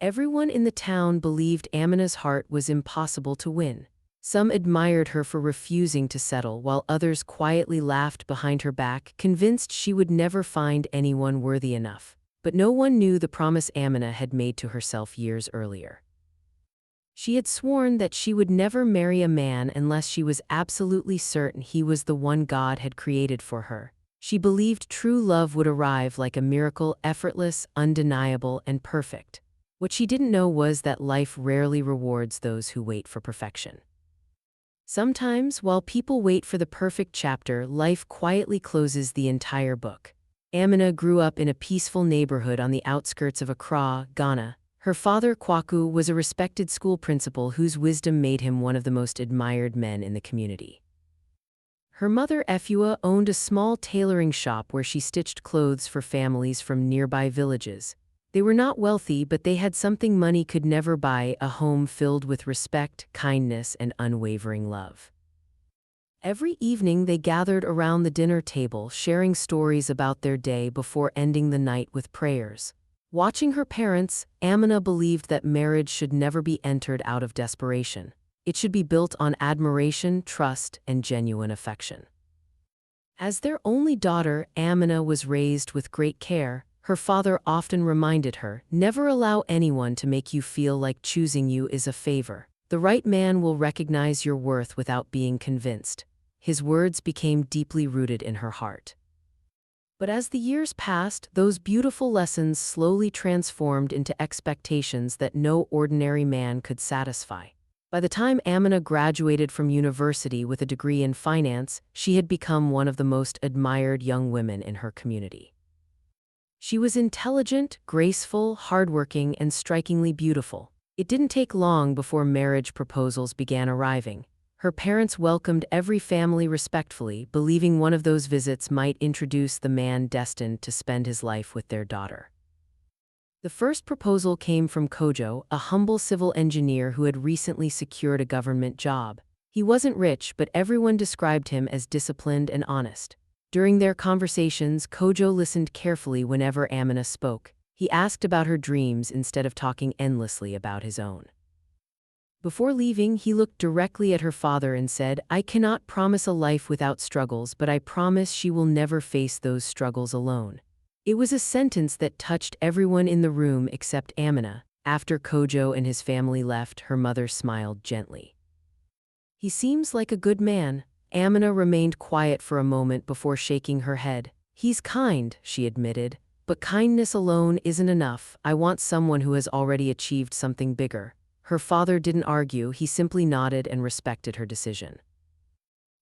Everyone in the town believed Amina's heart was impossible to win. Some admired her for refusing to settle, while others quietly laughed behind her back, convinced she would never find anyone worthy enough. But no one knew the promise Amina had made to herself years earlier. She had sworn that she would never marry a man unless she was absolutely certain he was the one God had created for her. She believed true love would arrive like a miracle, effortless, undeniable, and perfect. What she didn't know was that life rarely rewards those who wait for perfection. Sometimes, while people wait for the perfect chapter, life quietly closes the entire book. Amina grew up in a peaceful neighborhood on the outskirts of Accra, Ghana. Her father, Kwaku, was a respected school principal whose wisdom made him one of the most admired men in the community. Her mother, Efua, owned a small tailoring shop where she stitched clothes for families from nearby villages. They were not wealthy, but they had something money could never buy: a home filled with respect, kindness, and unwavering love. Every evening they gathered around the dinner table, sharing stories about their day before ending the night with prayers. Watching her parents, Amina believed that marriage should never be entered out of desperation. It should be built on admiration, trust, and genuine affection. As their only daughter, Amina was raised with great care. Her father often reminded her, "Never allow anyone to make you feel like choosing you is a favor. The right man will recognize your worth without being convinced." His words became deeply rooted in her heart. But as the years passed, those beautiful lessons slowly transformed into expectations that no ordinary man could satisfy. By the time Amina graduated from university with a degree in finance, she had become one of the most admired young women in her community. She was intelligent, graceful, hardworking, and strikingly beautiful. It didn't take long before marriage proposals began arriving. Her parents welcomed every family respectfully, believing one of those visits might introduce the man destined to spend his life with their daughter. The first proposal came from Kojo, a humble civil engineer who had recently secured a government job. He wasn't rich, but everyone described him as disciplined and honest. During their conversations, Kojo listened carefully whenever Amina spoke. He asked about her dreams instead of talking endlessly about his own. Before leaving, he looked directly at her father and said, "I cannot promise a life without struggles, but I promise she will never face those struggles alone." It was a sentence that touched everyone in the room except Amina. After Kojo and his family left, her mother smiled gently. "He seems like a good man." Amina remained quiet for a moment before shaking her head. "He's kind," she admitted, "but kindness alone isn't enough. I want someone who has already achieved something bigger." Her father didn't argue, he simply nodded and respected her decision.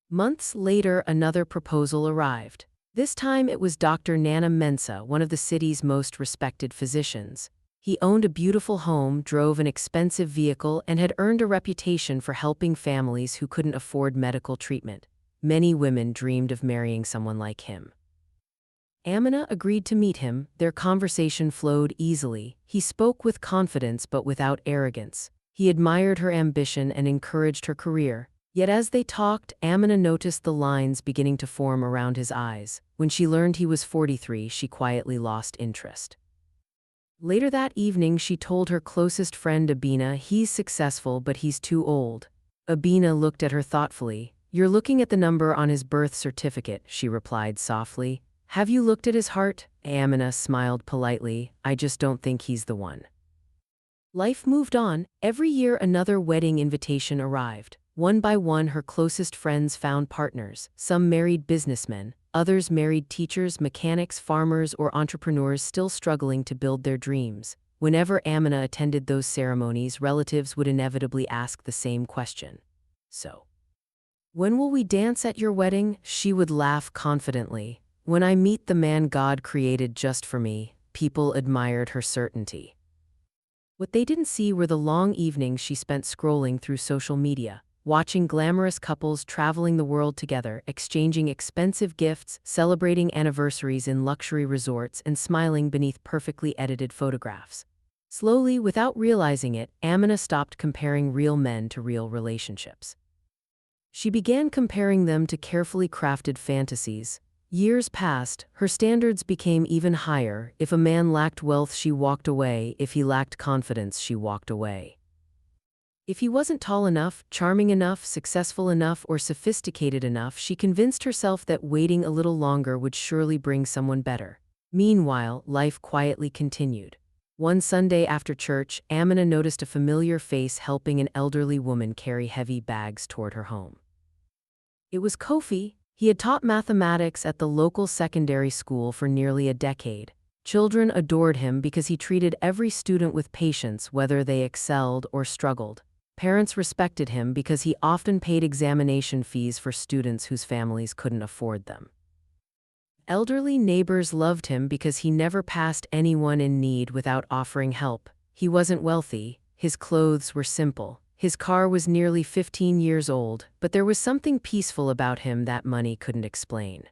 Months later, another proposal arrived. This time it was Dr. Nana Mensah, one of the city's most respected physicians. He owned a beautiful home, drove an expensive vehicle, and had earned a reputation for helping families who couldn't afford medical treatment. Many women dreamed of marrying someone like him. Amina agreed to meet him. Their conversation flowed easily. He spoke with confidence but without arrogance. He admired her ambition and encouraged her career. Yet as they talked, Amina noticed the lines beginning to form around his eyes. When she learned he was 43, she quietly lost interest. Later that evening, she told her closest friend Amina, "He's successful, but he's too old." Amina looked at her thoughtfully. "You're looking at the number on his birth certificate," she replied softly. "Have you looked at his heart?" Amina smiled politely. "I just don't think he's the one." Life moved on. Every year another wedding invitation arrived. One by one, her closest friends found partners. Some married businessmen, others married teachers, mechanics, farmers, or entrepreneurs still struggling to build their dreams. Whenever Amina attended those ceremonies, relatives would inevitably ask the same question. "So, when will we dance at your wedding?" She would laugh confidently. "When I meet the man God created just for me." People admired her certainty. What they didn't see were the long evenings she spent scrolling through social media, watching glamorous couples traveling the world together, exchanging expensive gifts, celebrating anniversaries in luxury resorts, and smiling beneath perfectly edited photographs. Slowly, without realizing it, Amina stopped comparing real men to real relationships. She began comparing them to carefully crafted fantasies. Years passed, her standards became even higher. If a man lacked wealth, she walked away. If he lacked confidence, she walked away. If he wasn't tall enough, charming enough, successful enough, or sophisticated enough, she convinced herself that waiting a little longer would surely bring someone better. Meanwhile, life quietly continued. One Sunday after church, Amina noticed a familiar face helping an elderly woman carry heavy bags toward her home. It was Kofi. He had taught mathematics at the local secondary school for nearly a decade. Children adored him because he treated every student with patience, whether they excelled or struggled. Parents respected him because he often paid examination fees for students whose families couldn't afford them. Elderly neighbors loved him because he never passed anyone in need without offering help. He wasn't wealthy, his clothes were simple, his car was nearly 15 years old, but there was something peaceful about him that money couldn't explain.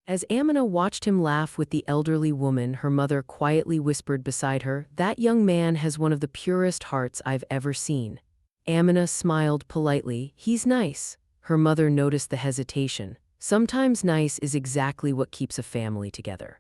As Amina watched him laugh with the elderly woman, her mother quietly whispered beside her, "That young man has one of the purest hearts I've ever seen." Amina smiled politely. "He's nice." Her mother noticed the hesitation. Sometimes nice is exactly what keeps a family together.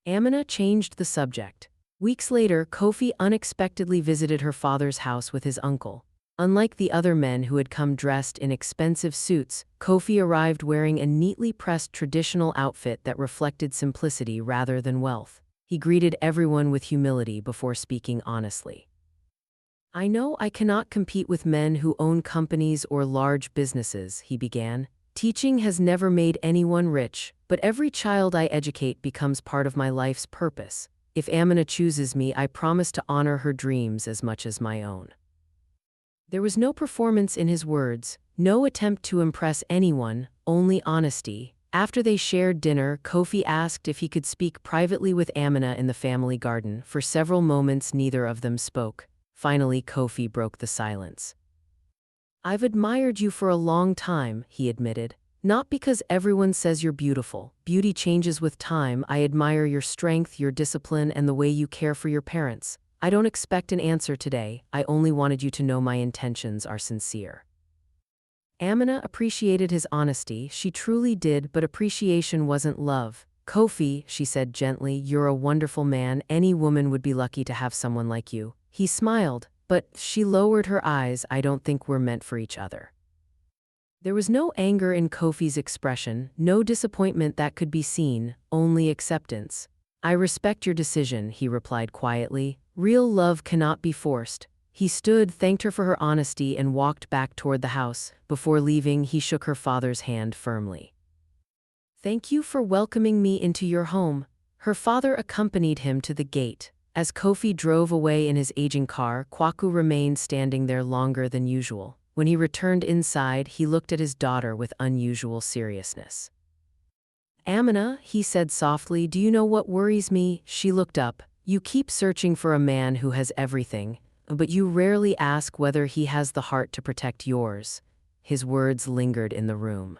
Amina changed the subject. Weeks later, Kofi unexpectedly visited her father's house with his uncle. Unlike the other men who had come dressed in expensive suits, Kofi arrived wearing a neatly pressed traditional outfit that reflected simplicity rather than wealth. He greeted everyone with humility before speaking honestly. "I know I cannot compete with men who own companies or large businesses," he began. "Teaching has never made anyone rich, but every child I educate becomes part of my life's purpose. If Amina chooses me, I promise to honor her dreams as much as my own." There was no performance in his words, no attempt to impress anyone, only honesty. After they shared dinner, Kofi asked if he could speak privately with Amina in the family garden. For several moments, neither of them spoke. Finally, Kofi broke the silence. "I've admired you for a long time," he admitted. "Not because everyone says you're beautiful. Beauty changes with time. I admire your strength, your discipline, and the way you care for your parents. I don't expect an answer today. I only wanted you to know my intentions are sincere." Amina appreciated his honesty. She truly did, but appreciation wasn't love. "Kofi," she said gently, "you're a wonderful man. Any woman would be lucky to have someone like you." He smiled, but she lowered her eyes. "I don't think we're meant for each other." There was no anger in Kofi's expression, no disappointment that could be seen, only acceptance. "I respect your decision," he replied quietly. "Real love cannot be forced." He stood, thanked her for her honesty, and walked back toward the house. Before leaving, he shook her father's hand firmly. "Thank you for welcoming me into your home." Her father accompanied him to the gate. As Kofi drove away in his aging car, Kwaku remained standing there longer than usual. When he returned inside, he looked at his daughter with unusual seriousness. "Amina," he said softly, "do you know what worries me?" She looked up. "You keep searching for a man who has everything, but you rarely ask whether he has the heart to protect yours." His words lingered in the room.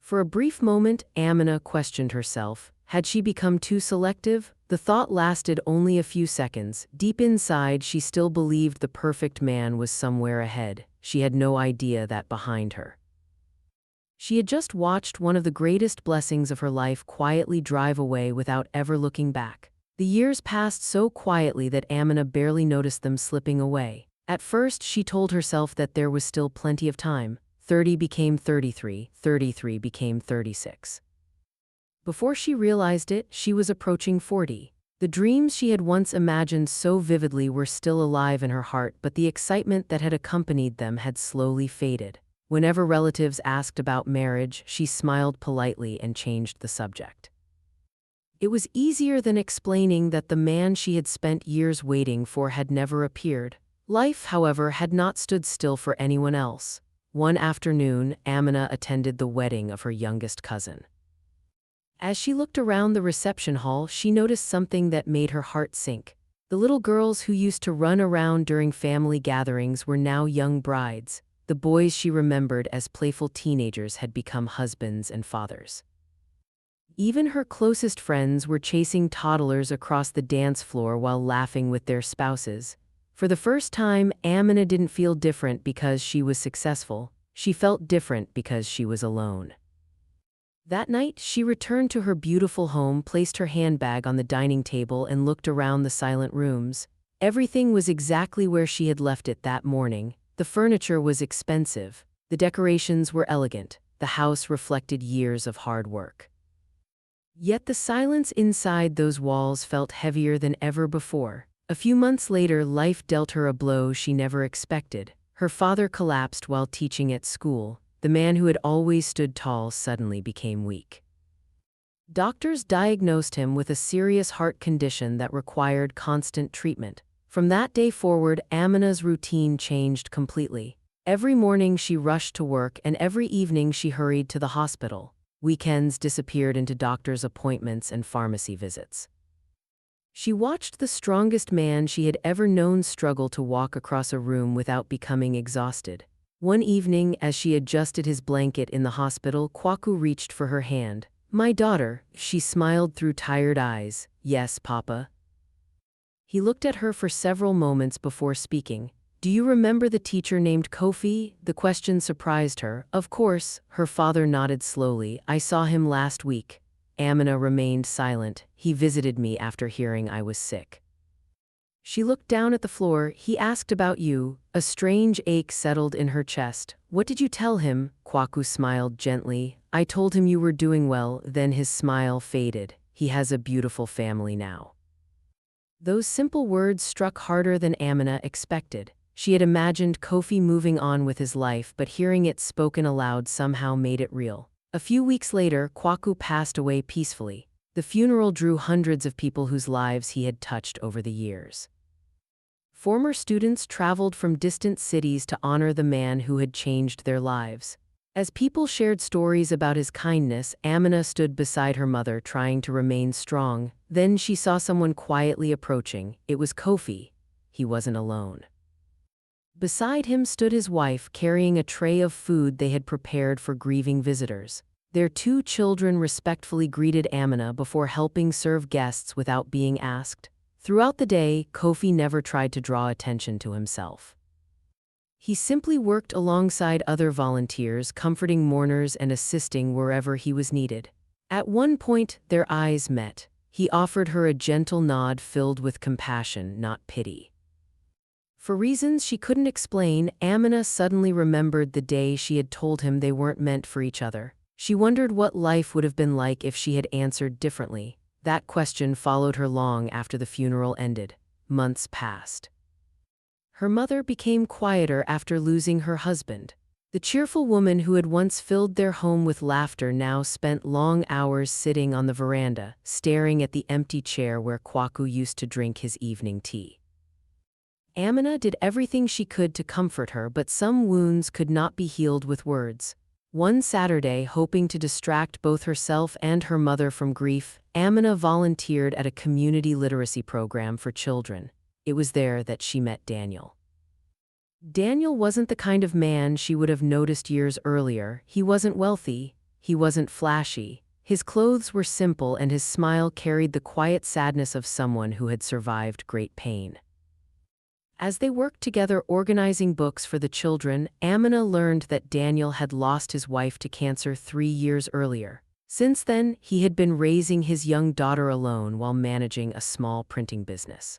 For a brief moment, Amina questioned herself. Had she become too selective? The thought lasted only a few seconds. Deep inside, she still believed the perfect man was somewhere ahead. She had no idea that behind her. She had just watched one of the greatest blessings of her life quietly drive away without ever looking back. The years passed so quietly that Amina barely noticed them slipping away. At first, she told herself that there was still plenty of time. 30 became 33, 33 became 36. Before she realized it, she was approaching 40. The dreams she had once imagined so vividly were still alive in her heart, but the excitement that had accompanied them had slowly faded. Whenever relatives asked about marriage, she smiled politely and changed the subject. It was easier than explaining that the man she had spent years waiting for had never appeared. Life, however, had not stood still for anyone else. One afternoon, Amina attended the wedding of her youngest cousin. As she looked around the reception hall, she noticed something that made her heart sink. The little girls who used to run around during family gatherings were now young brides. The boys she remembered as playful teenagers had become husbands and fathers. Even her closest friends were chasing toddlers across the dance floor while laughing with their spouses. For the first time, Amina didn't feel different because she was successful. She felt different because she was alone. That night, she returned to her beautiful home, placed her handbag on the dining table, and looked around the silent rooms. Everything was exactly where she had left it that morning. The furniture was expensive. The decorations were elegant. The house reflected years of hard work. Yet the silence inside those walls felt heavier than ever before. A few months later, life dealt her a blow she never expected. Her father collapsed while teaching at school. The man who had always stood tall suddenly became weak. Doctors diagnosed him with a serious heart condition that required constant treatment. From that day forward, Amina's routine changed completely. Every morning she rushed to work, and every evening she hurried to the hospital. Weekends disappeared into doctor's appointments and pharmacy visits. She watched the strongest man she had ever known struggle to walk across a room without becoming exhausted. One evening, as she adjusted his blanket in the hospital, Kwaku reached for her hand. "My daughter," she smiled through tired eyes. "Yes, Papa." He looked at her for several moments before speaking. "Do you remember the teacher named Kofi?" The question surprised her. "Of course," her father nodded slowly. "I saw him last week." Amina remained silent. "He visited me after hearing I was sick." She looked down at the floor. "He asked about you." A strange ache settled in her chest. "What did you tell him?" Kwaku smiled gently. "I told him you were doing well." Then his smile faded. "He has a beautiful family now." Those simple words struck harder than Amina expected. She had imagined Kofi moving on with his life, but hearing it spoken aloud somehow made it real. A few weeks later, Kwaku passed away peacefully. The funeral drew hundreds of people whose lives he had touched over the years. Former students traveled from distant cities to honor the man who had changed their lives. As people shared stories about his kindness, Amina stood beside her mother, trying to remain strong. Then she saw someone quietly approaching. It was Kofi. He wasn't alone. Beside him stood his wife, carrying a tray of food they had prepared for grieving visitors. Their two children respectfully greeted Amina before helping serve guests without being asked. Throughout the day, Kofi never tried to draw attention to himself. He simply worked alongside other volunteers, comforting mourners and assisting wherever he was needed. At one point, their eyes met. He offered her a gentle nod filled with compassion, not pity. For reasons she couldn't explain, Amina suddenly remembered the day she had told him they weren't meant for each other. She wondered what life would have been like if she had answered differently. That question followed her long after the funeral ended. Months passed. Her mother became quieter after losing her husband. The cheerful woman who had once filled their home with laughter now spent long hours sitting on the veranda, staring at the empty chair where Kwaku used to drink his evening tea. Amina did everything she could to comfort her, but some wounds could not be healed with words. One Saturday, hoping to distract both herself and her mother from grief, Amina volunteered at a community literacy program for children. It was there that she met Daniel. Daniel wasn't the kind of man she would have noticed years earlier. He wasn't wealthy. He wasn't flashy. His clothes were simple, and his smile carried the quiet sadness of someone who had survived great pain. As they worked together organizing books for the children, Amina learned that Daniel had lost his wife to cancer 3 years earlier. Since then, he had been raising his young daughter alone while managing a small printing business.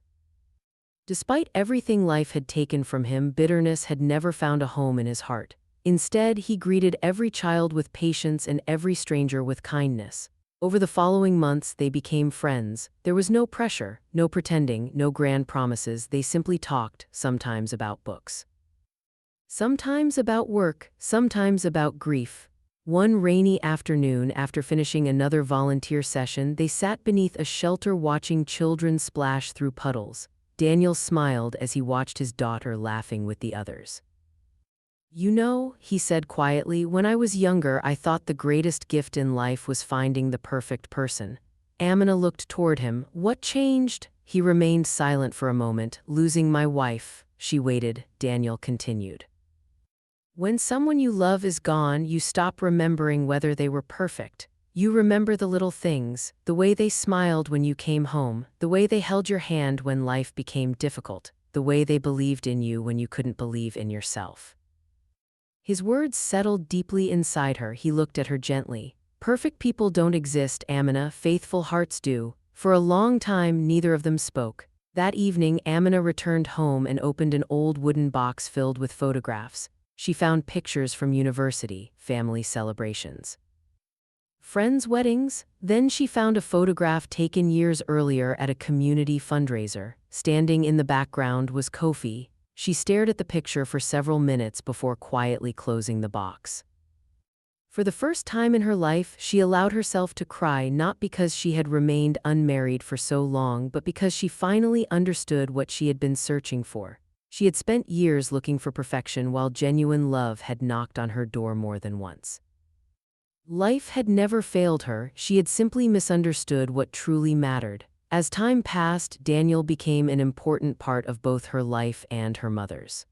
Despite everything life had taken from him, bitterness had never found a home in his heart. Instead, he greeted every child with patience and every stranger with kindness. Over the following months, they became friends. There was no pressure, no pretending, no grand promises. They simply talked, sometimes about books, sometimes about work, sometimes about grief. One rainy afternoon, after finishing another volunteer session, they sat beneath a shelter watching children splash through puddles. Daniel smiled as he watched his daughter laughing with the others. "You know," he said quietly, "when I was younger, I thought the greatest gift in life was finding the perfect person." Amina looked toward him. "What changed?" He remained silent for a moment. "Losing my wife." She waited. Daniel continued. "When someone you love is gone, you stop remembering whether they were perfect. You remember the little things, the way they smiled when you came home, the way they held your hand when life became difficult, the way they believed in you when you couldn't believe in yourself." His words settled deeply inside her. He looked at her gently. Perfect people don't exist, Amina, faithful hearts do. For a long time, neither of them spoke. That evening, Amina returned home and opened an old wooden box filled with photographs. She found pictures from university, family celebrations, friends' weddings. Then she found a photograph taken years earlier at a community fundraiser. Standing in the background was Kofi. She stared at the picture for several minutes before quietly closing the box. For the first time in her life, she allowed herself to cry, not because she had remained unmarried for so long, but because she finally understood what she had been searching for. She had spent years looking for perfection while genuine love had knocked on her door more than once. Life had never failed her, she had simply misunderstood what truly mattered. As time passed, Daniel became an important part of both her life and her mother's.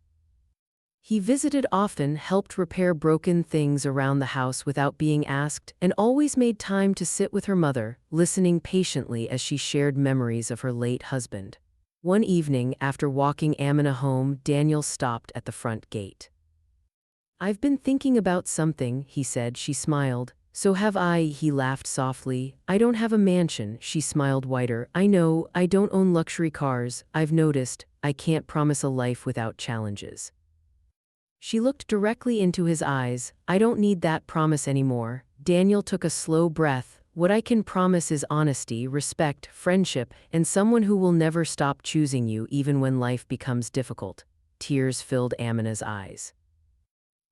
He visited often, helped repair broken things around the house without being asked, and always made time to sit with her mother, listening patiently as she shared memories of her late husband. One evening, after walking Amina home, Daniel stopped at the front gate. "I've been thinking about something," he said. She smiled. "So have I," he laughed softly. "I don't have a mansion," she smiled wider. "I know, I don't own luxury cars. I've noticed, I can't promise a life without challenges." She looked directly into his eyes. "I don't need that promise anymore." Daniel took a slow breath. "What I can promise is honesty, respect, friendship, and someone who will never stop choosing you even when life becomes difficult." Tears filled Amina's eyes.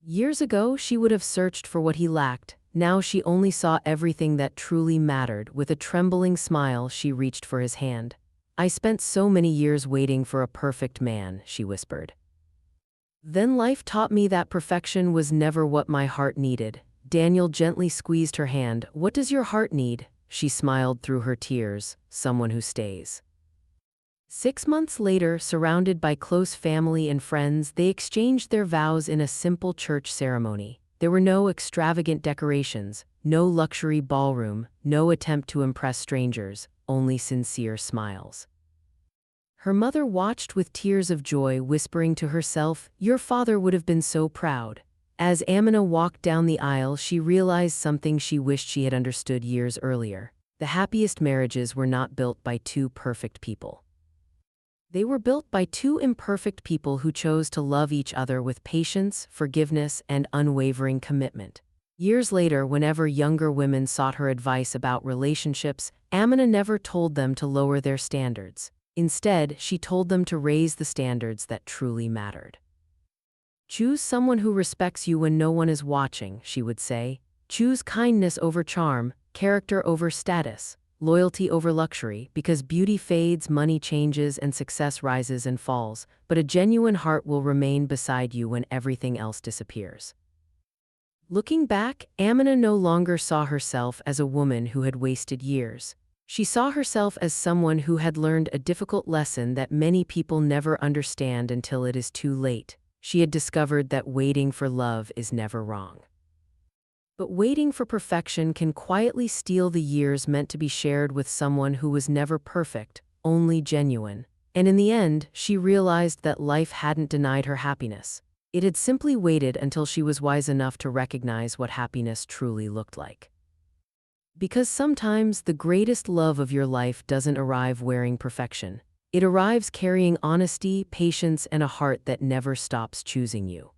Years ago, she would have searched for what he lacked. Now she only saw everything that truly mattered. With a trembling smile, she reached for his hand. "I spent so many years waiting for a perfect man," she whispered. "Then life taught me that perfection was never what my heart needed." Daniel gently squeezed her hand. "What does your heart need?" She smiled through her tears. "Someone who stays." 6 months later, surrounded by close family and friends, they exchanged their vows in a simple church ceremony. There were no extravagant decorations, no luxury ballroom, no attempt to impress strangers, only sincere smiles. Her mother watched with tears of joy, whispering to herself, "Your father would have been so proud." As Amina walked down the aisle, she realized something she wished she had understood years earlier. The happiest marriages were not built by two perfect people. They were built by two imperfect people who chose to love each other with patience, forgiveness, and unwavering commitment. Years later, whenever younger women sought her advice about relationships, Amina never told them to lower their standards. Instead, she told them to raise the standards that truly mattered. "Choose someone who respects you when no one is watching," she would say. "Choose kindness over charm, character over status, loyalty over luxury, because beauty fades, money changes, and success rises and falls, but a genuine heart will remain beside you when everything else disappears." Looking back, Amina no longer saw herself as a woman who had wasted years. She saw herself as someone who had learned a difficult lesson that many people never understand until it is too late. She had discovered that waiting for love is never wrong. But waiting for perfection can quietly steal the years meant to be shared with someone who was never perfect, only genuine. And in the end, she realized that life hadn't denied her happiness. It had simply waited until she was wise enough to recognize what happiness truly looked like. Because sometimes the greatest love of your life doesn't arrive wearing perfection. It arrives carrying honesty, patience, and a heart that never stops choosing you.